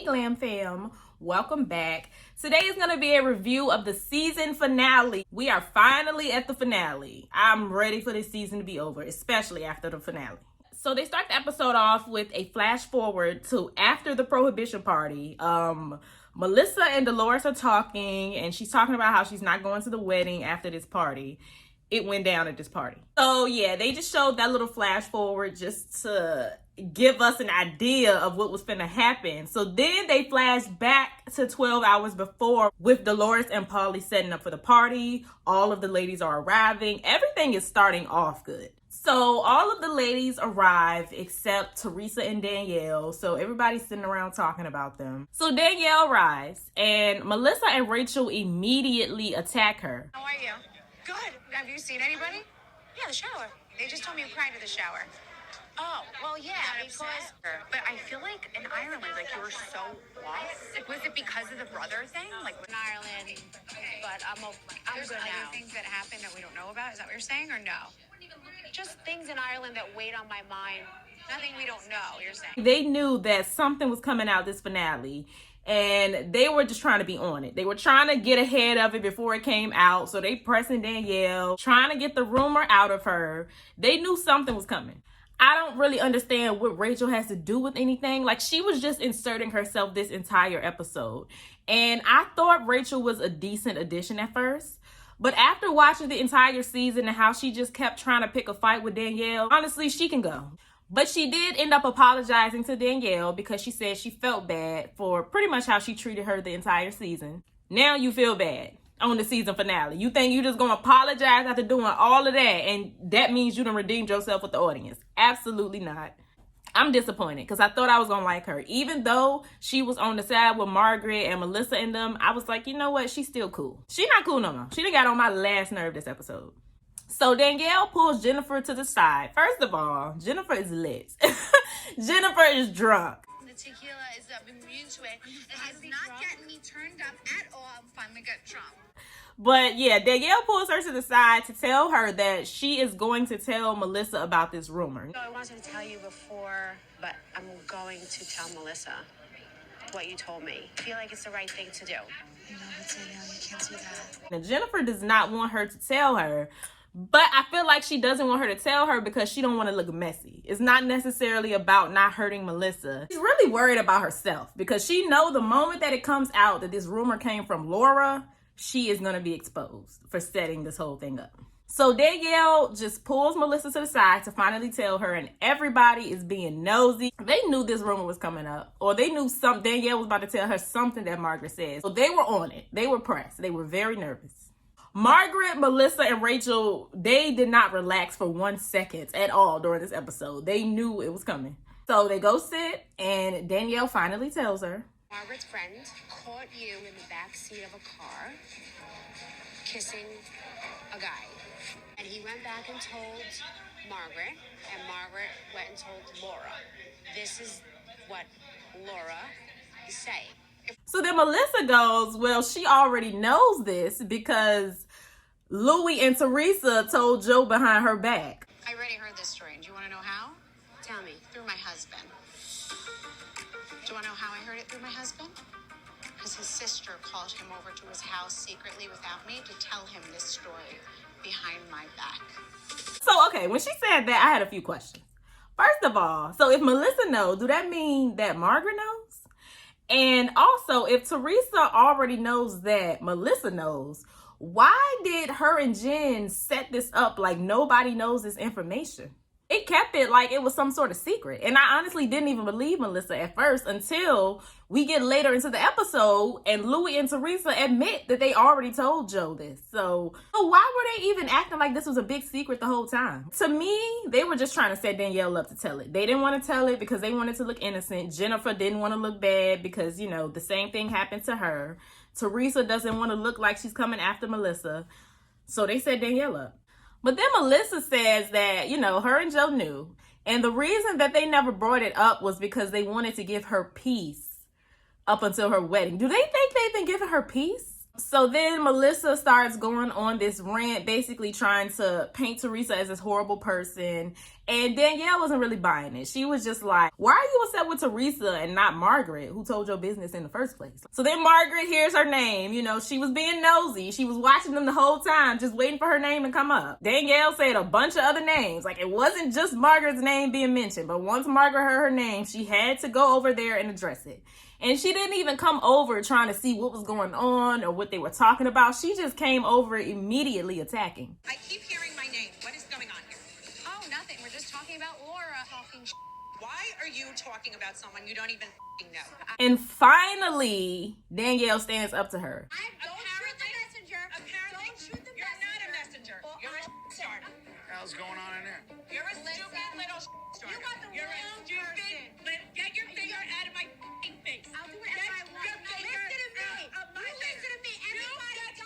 Hey Glam Fam, welcome back. Today is going to be a review of the season finale. We are finally at the finale. I'm ready for this season to be over, especially after the finale. So they start the episode off with a flash forward to after the prohibition party. Melissa and Dolores are talking, and she's talking about how she's not going to the wedding after this party. It went down at this party. So yeah, they just showed that little flash forward just to give us an idea of what was finna happen. So then they flash back to 12 hours before with Dolores and Paulie setting up for the party. All of the ladies are arriving. Everything is starting off good. So all of the ladies arrive except Teresa and Danielle. So everybody's sitting around talking about them. So Danielle arrives and Melissa and Rachel immediately attack her. How are you? Good. Have you seen anybody? Yeah, the shower. They just told me you cried in the shower. Oh, well, yeah, because... But I feel like in Ireland, like, you were so lost. Was it because of the brother thing? Like, in Ireland, but I'm good now. Things that happened that we don't know about? Is that what you're saying, or no? Just things in Ireland that weighed on my mind. Nothing we don't know, you're saying. They knew that something was coming out this finale, and they were just trying to be on it. They were trying to get ahead of it before it came out. So they pressing Danielle, trying to get the rumor out of her. They knew something was coming. I don't really understand what Rachel has to do with anything. Like, she was just inserting herself this entire episode. And I thought Rachel was a decent addition at first. But after watching the entire season and how she just kept trying to pick a fight with Danielle, honestly, she can go. But she did end up apologizing to Danielle because she said she felt bad for pretty much how she treated her the entire season. Now you feel bad on the season finale. You think you just gonna apologize after doing all of that and that means you done redeemed yourself with the audience? Absolutely not. I'm disappointed because I thought I was gonna like her. Even though she was on the side with Margaret and Melissa and them, I was like, you know what? She's still cool. She not cool no more. She done got on my last nerve this episode. So Danielle pulls Jennifer to the side. First of all, Jennifer is lit. Jennifer is drunk. The tequila is immune to it. It has not gotten me turned up at all. I'm finally got drunk. But yeah, Danielle pulls her to the side to tell her that she is going to tell Melissa about this rumor. So I wanted to tell you before, but I'm going to tell Melissa what you told me. I feel like it's the right thing to do. No, but Danielle, you can't do that. Now, Jennifer does not want her to tell her, but I feel like she doesn't want her to tell her because she don't want to look messy. It's not necessarily about not hurting Melissa. She's really worried about herself because she knows the moment that it comes out that this rumor came from Laura, she is going to be exposed for setting this whole thing up. So Danielle just pulls Melissa to the side to finally tell her, and everybody is being nosy. They knew this rumor was coming up, or they knew Danielle was about to tell her something that Margaret said. So they were on it. They were pressed. They were very nervous. Margaret, Melissa, and Rachel, they did not relax for 1 second at all during this episode. They knew it was coming. So they go sit, and Danielle finally tells her. Margaret's friend caught you in the back seat of a car kissing a guy. And he went back and told Margaret, and Margaret went and told Laura. This is what Laura is saying. So then Melissa goes, well, she already knows this because Louie and Teresa told Joe behind her back. I already heard this story. Do you want to know how? Tell me. Through my husband. Do you want to know how I heard it through my husband? Because his sister called him over to his house secretly without me to tell him this story behind my back. So, okay, when she said that, I had a few questions. First of all, so if Melissa knows, do that mean that Margaret knows? And also, if Teresa already knows that Melissa knows, why did her and Jen set this up like nobody knows this information? It kept it like it was some sort of secret. And I honestly didn't even believe Melissa at first until we get later into the episode and Louie and Teresa admit that they already told Joe this. So why were they even acting like this was a big secret the whole time? To me, they were just trying to set Danielle up to tell it. They didn't want to tell it because they wanted to look innocent. Jennifer didn't want to look bad because, you know, the same thing happened to her. Teresa doesn't want to look like she's coming after Melissa. So they set Danielle up. But then Melissa says that, you know, her and Joe knew. And the reason that they never brought it up was because they wanted to give her peace up until her wedding. Do they think they've been giving her peace? So then Melissa starts going on this rant, basically trying to paint Teresa as this horrible person. And Danielle wasn't really buying it. She was just like, why are you upset with Teresa and not Margaret, who told your business in the first place? So then Margaret hears her name. You know, she was being nosy. She was watching them the whole time, just waiting for her name to come up. Danielle said a bunch of other names. Like, it wasn't just Margaret's name being mentioned. But once Margaret heard her name, she had to go over there and address it. And she didn't even come over trying to see what was going on or what they were talking about. She just came over immediately attacking. I keep hearing my name. What is going on here? Oh, nothing. We're just talking about Laura talking Why are you talking about someone you don't even know? And finally, Danielle stands up to her. Don't shoot the messenger. Apparently, Don't shoot the you're not a messenger. messenger. You're a starter. What the hell's going on in there? You're a stupid little starter. You got the You're a wrong stupid. Get your finger out of my face. I'll do it as I want. Listen to me. Everybody got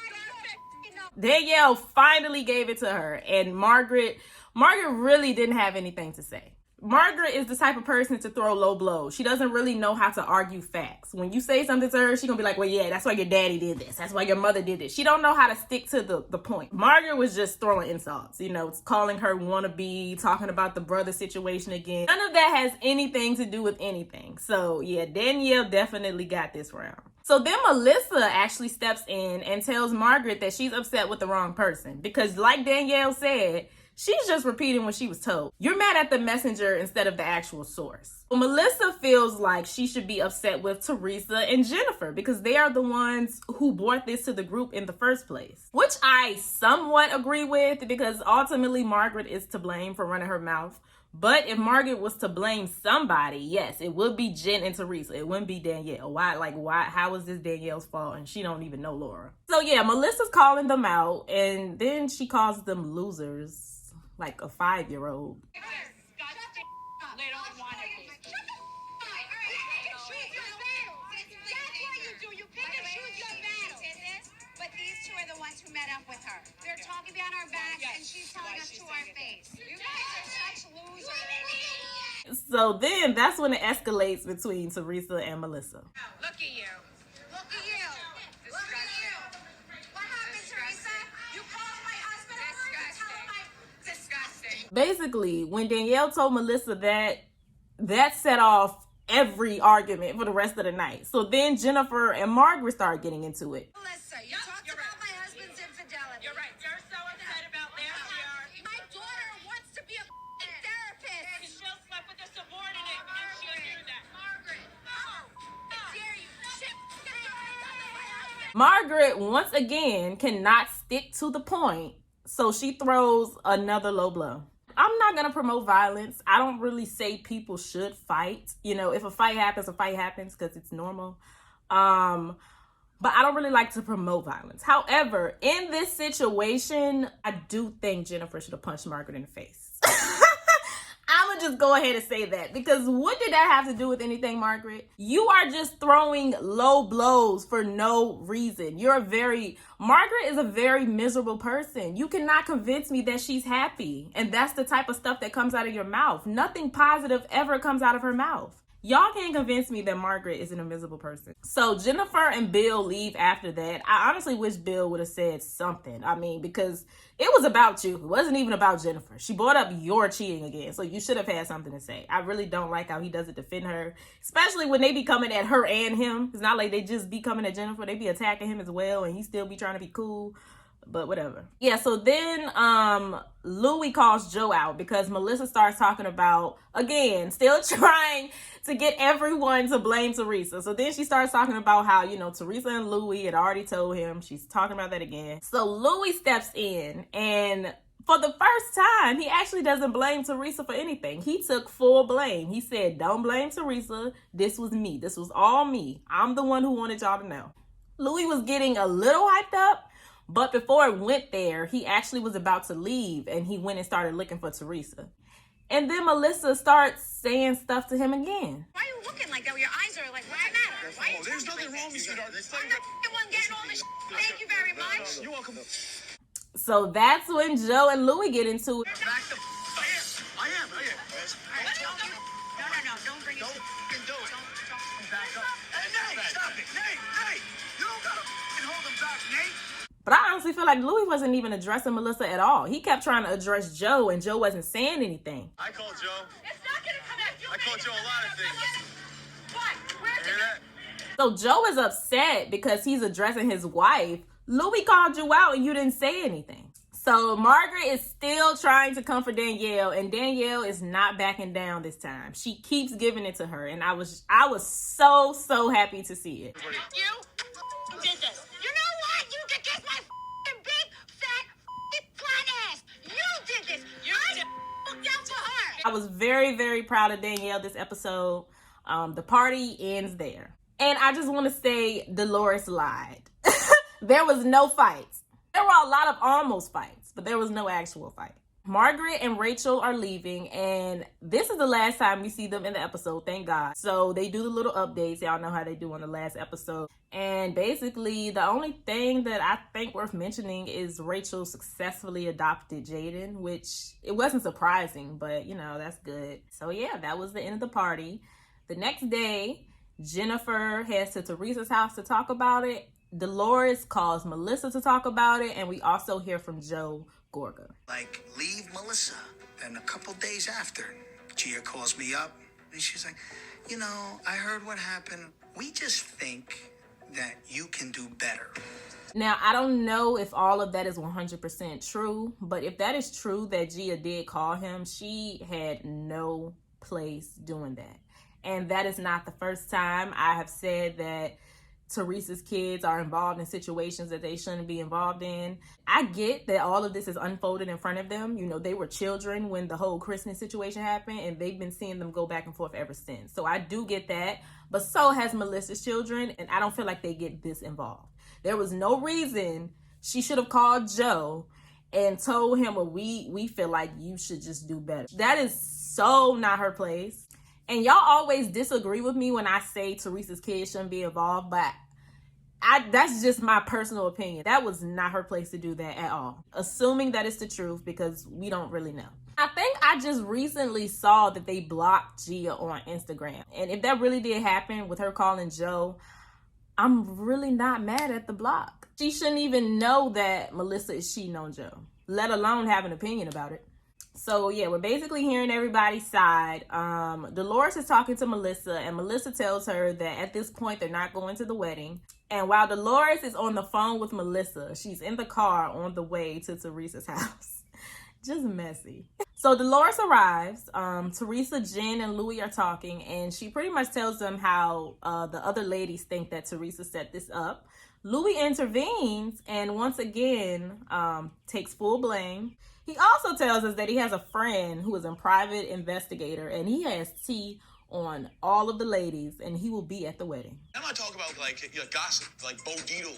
Danielle finally gave it to her, and Margaret really didn't have anything to say. Margaret is the type of person to throw low blows. She doesn't really know how to argue facts. When you say something to her, she's gonna be like, well, yeah, that's why your daddy did this. That's why your mother did this. She don't know how to stick to the point. Margaret was just throwing insults, you know, calling her wannabe, talking about the brother situation again. None of that has anything to do with anything. So yeah, Danielle definitely got this round. So then Melissa actually steps in and tells Margaret that she's upset with the wrong person. Because like Danielle said, she's just repeating what she was told. You're mad at the messenger instead of the actual source. Well, Melissa feels like she should be upset with Teresa and Jennifer because they are the ones who brought this to the group in the first place. Which I somewhat agree with because ultimately Margaret is to blame for running her mouth. But if Margaret was to blame somebody, yes, it would be Jen and Teresa. It wouldn't be Danielle. Why, how is this Danielle's fault? And she don't even know Laura. So yeah, Melissa's calling them out and then she calls them losers. Like a 5-year-old. But these two are the ones who met up with her. They're talking behind our back, and she's telling us to our face. You guys are such losers. So then that's when it escalates between Teresa and Melissa. Look at you. Look at you. Look at you. What happened, Teresa? You called my husband over to tell him Disgusting. Basically, when Danielle told Melissa that set off every argument for the rest of the night. So then Jennifer and Margaret started getting into it. Melissa, you talked about my husband's infidelity. You're right. You're so upset about last year. My daughter wants to be a therapist. She'll sleep with a subordinate and she'll do that. Margaret, how dare you? Margaret, once again, cannot stick to the point, so she throws another low blow. I'm not going to promote violence. I don't really say people should fight. You know, if a fight happens because it's normal. But I don't really like to promote violence. However, in this situation, I do think Jennifer should have punched Margaret in the face. I'm going to just go ahead and say that because what did that have to do with anything, Margaret? You are just throwing low blows for no reason. Margaret is a very miserable person. You cannot convince me that she's happy. And that's the type of stuff that comes out of your mouth. Nothing positive ever comes out of her mouth. Y'all can't convince me that Margaret isn't a miserable person. So Jennifer and Bill leave after that. I honestly wish Bill would have said something. I mean, because it was about you. It wasn't even about Jennifer. She brought up your cheating again. So you should have had something to say. I really don't like how he doesn't defend her. Especially when they be coming at her and him. It's not like they just be coming at Jennifer. They be attacking him as well. And he still be trying to be cool. But whatever. Yeah, so then Louis calls Joe out because Melissa starts talking about, again, still trying to get everyone to blame Teresa. So then she starts talking about how, you know, Teresa and Louis had already told him. She's talking about that again. So Louis steps in and for the first time, he actually doesn't blame Teresa for anything. He took full blame. He said, don't blame Teresa. This was me. This was all me. I'm the one who wanted y'all to know. Louis was getting a little hyped up. But before it went there, he actually was about to leave and he went and started looking for Teresa. And then Melissa starts saying stuff to him again. Why are you looking like that? Your eyes are like, what's the matter? Why are you There's talking nothing like wrong with this? you, sweetheart. I'm the one getting all this shit. Thank you very much. You're welcome. So that's when Joe and Louis get into it. Back the I am. No, don't bring it. Don't back up. Hey, Nate, stop it. Nate, you don't gotta hold him back. But I honestly feel like Louis wasn't even addressing Melissa at all. He kept trying to address Joe, and Joe wasn't saying anything. I called Joe. It's not gonna connect. I called Joe a lot of things. What? Where You hear that? So Joe is upset because he's addressing his wife. Louis called you out and you didn't say anything. So Margaret is still trying to comfort Danielle, and Danielle is not backing down this time. She keeps giving it to her, and I was so happy to see it. You did this. You know what? You can kiss my big, fat, flat ass. You did this. I looked out for her. I was very proud of Danielle this episode. The party ends there. And I just want to say Dolores lied. There was no fights. There were a lot of almost fights, but there was no actual fight. Margaret and Rachel are leaving, and this is the last time we see them in the episode, thank God. So they do the little updates. Y'all know how they do on the last episode. And basically, the only thing that I think worth mentioning is Rachel successfully adopted Jaden, which it wasn't surprising, but you know, that's good. So yeah, that was the end of the party. The next day, Jennifer heads to Teresa's house to talk about it. Dolores calls Melissa to talk about it, and we also hear from Joe Gorga. Like, leave Melissa. And a couple days after, Gia calls me up, and she's like, you know, I heard what happened. We just think that you can do better. Now, I don't know if all of that is 100% true, but if that is true that Gia did call him, she had no place doing that. And that is not the first time I have said that Teresa's kids are involved in situations that they shouldn't be involved in. I get that all of this is unfolded in front of them. You know, they were children when the whole Kristen situation happened, and they've been seeing them go back and forth ever since. So I do get that, but so has Melissa's children, and I don't feel like they get this involved. There was no reason she should have called Joe and told him, well, we feel like you should just do better. That is so not her place. And y'all always disagree with me when I say Teresa's kids shouldn't be involved, but that's just my personal opinion. That was not her place to do that at all. Assuming that it's the truth, because we don't really know. I think I just recently saw that they blocked Gia on Instagram. And if that really did happen with her calling Joe, I'm really not mad at the block. She shouldn't even know that Melissa is cheating on Joe, let alone have an opinion about it. So yeah, we're basically hearing everybody's side. Dolores is talking to Melissa, and Melissa tells her that at this point they're not going to the wedding. And while Dolores is on the phone with Melissa, she's in the car on the way to Teresa's house. Just messy. So Dolores arrives. Teresa, Jen, and Louis are talking, and she pretty much tells them how the other ladies think that Teresa set this up. Louis intervenes and once again takes full blame. He also tells us that he has a friend who is a private investigator, and he has tea on all of the ladies, and he will be at the wedding. I'm not talking about gossip, like Bo Dietl,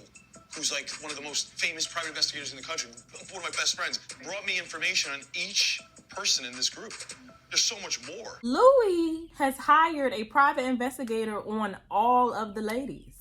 who's like one of the most famous private investigators in the country, one of my best friends, brought me information on each person in this group. There's so much more. Louis has hired a private investigator on all of the ladies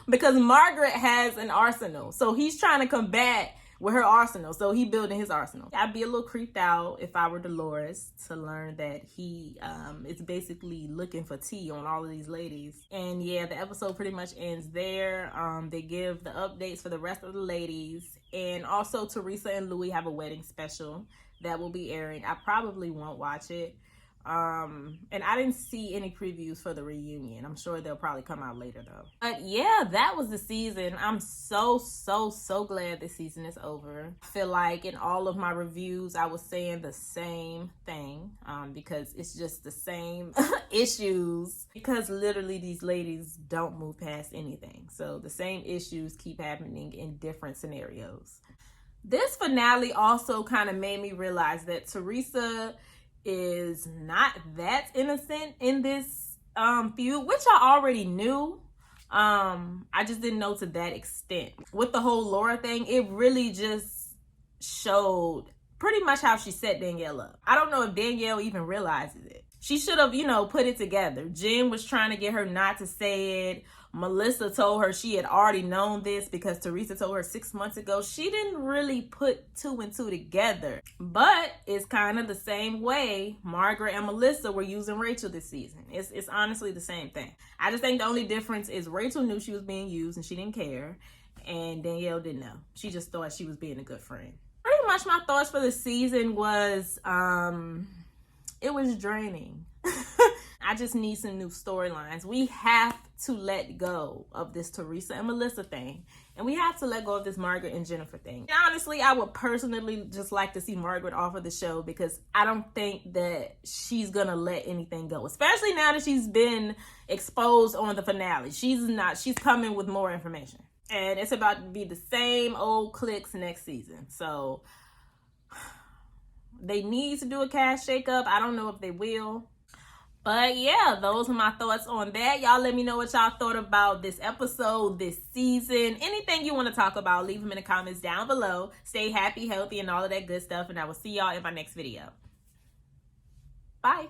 because Margaret has an arsenal, so he's trying to combat with her arsenal. So he building his arsenal. I'd be a little creeped out if I were Dolores to learn that he is basically looking for tea on all of these ladies. And yeah, the episode pretty much ends there. They give the updates for the rest of the ladies. And also Teresa and Louis have a wedding special that will be airing. I probably won't watch it. And I didn't see any previews for the reunion. I'm sure they'll probably come out later though. But yeah, that was the season. I'm so glad this season is over. I feel like in all of my reviews, I was saying the same thing, because it's just the same issues, because literally these ladies don't move past anything. So the same issues keep happening in different scenarios. This finale also kind of made me realize that Teresa is not that innocent in this feud, which I already knew. I just didn't know to that extent. With the whole Laura thing, it really just showed pretty much how she set Danielle up. I don't know if Danielle even realizes it. She should have, put it together. Jen was trying to get her not to say it. Melissa told her she had already known this because Teresa told her 6 months ago. She didn't really put 2 and 2 together. But it's kind of the same way Margaret and Melissa were using Rachel this season. It's honestly the same thing. I just think the only difference is Rachel knew she was being used and she didn't care. and Danielle didn't know. She just thought she was being a good friend. Pretty much my thoughts for the season was, it was draining. I just need some new storylines. We have to let go of this Teresa and Melissa thing. And we have to let go of this Margaret and Jennifer thing. And honestly, I would personally just like to see Margaret off of the show, because I don't think that she's gonna let anything go. Especially now that she's been exposed on the finale. She's coming with more information. And it's about to be the same old cliques next season. So they need to do a cast shakeup. I don't know if they will. But yeah, those are my thoughts on that. Y'all let me know what y'all thought about this episode, this season. Anything you want to talk about, leave them in the comments down below. Stay happy, healthy, and all of that good stuff. And I will see y'all in my next video. Bye.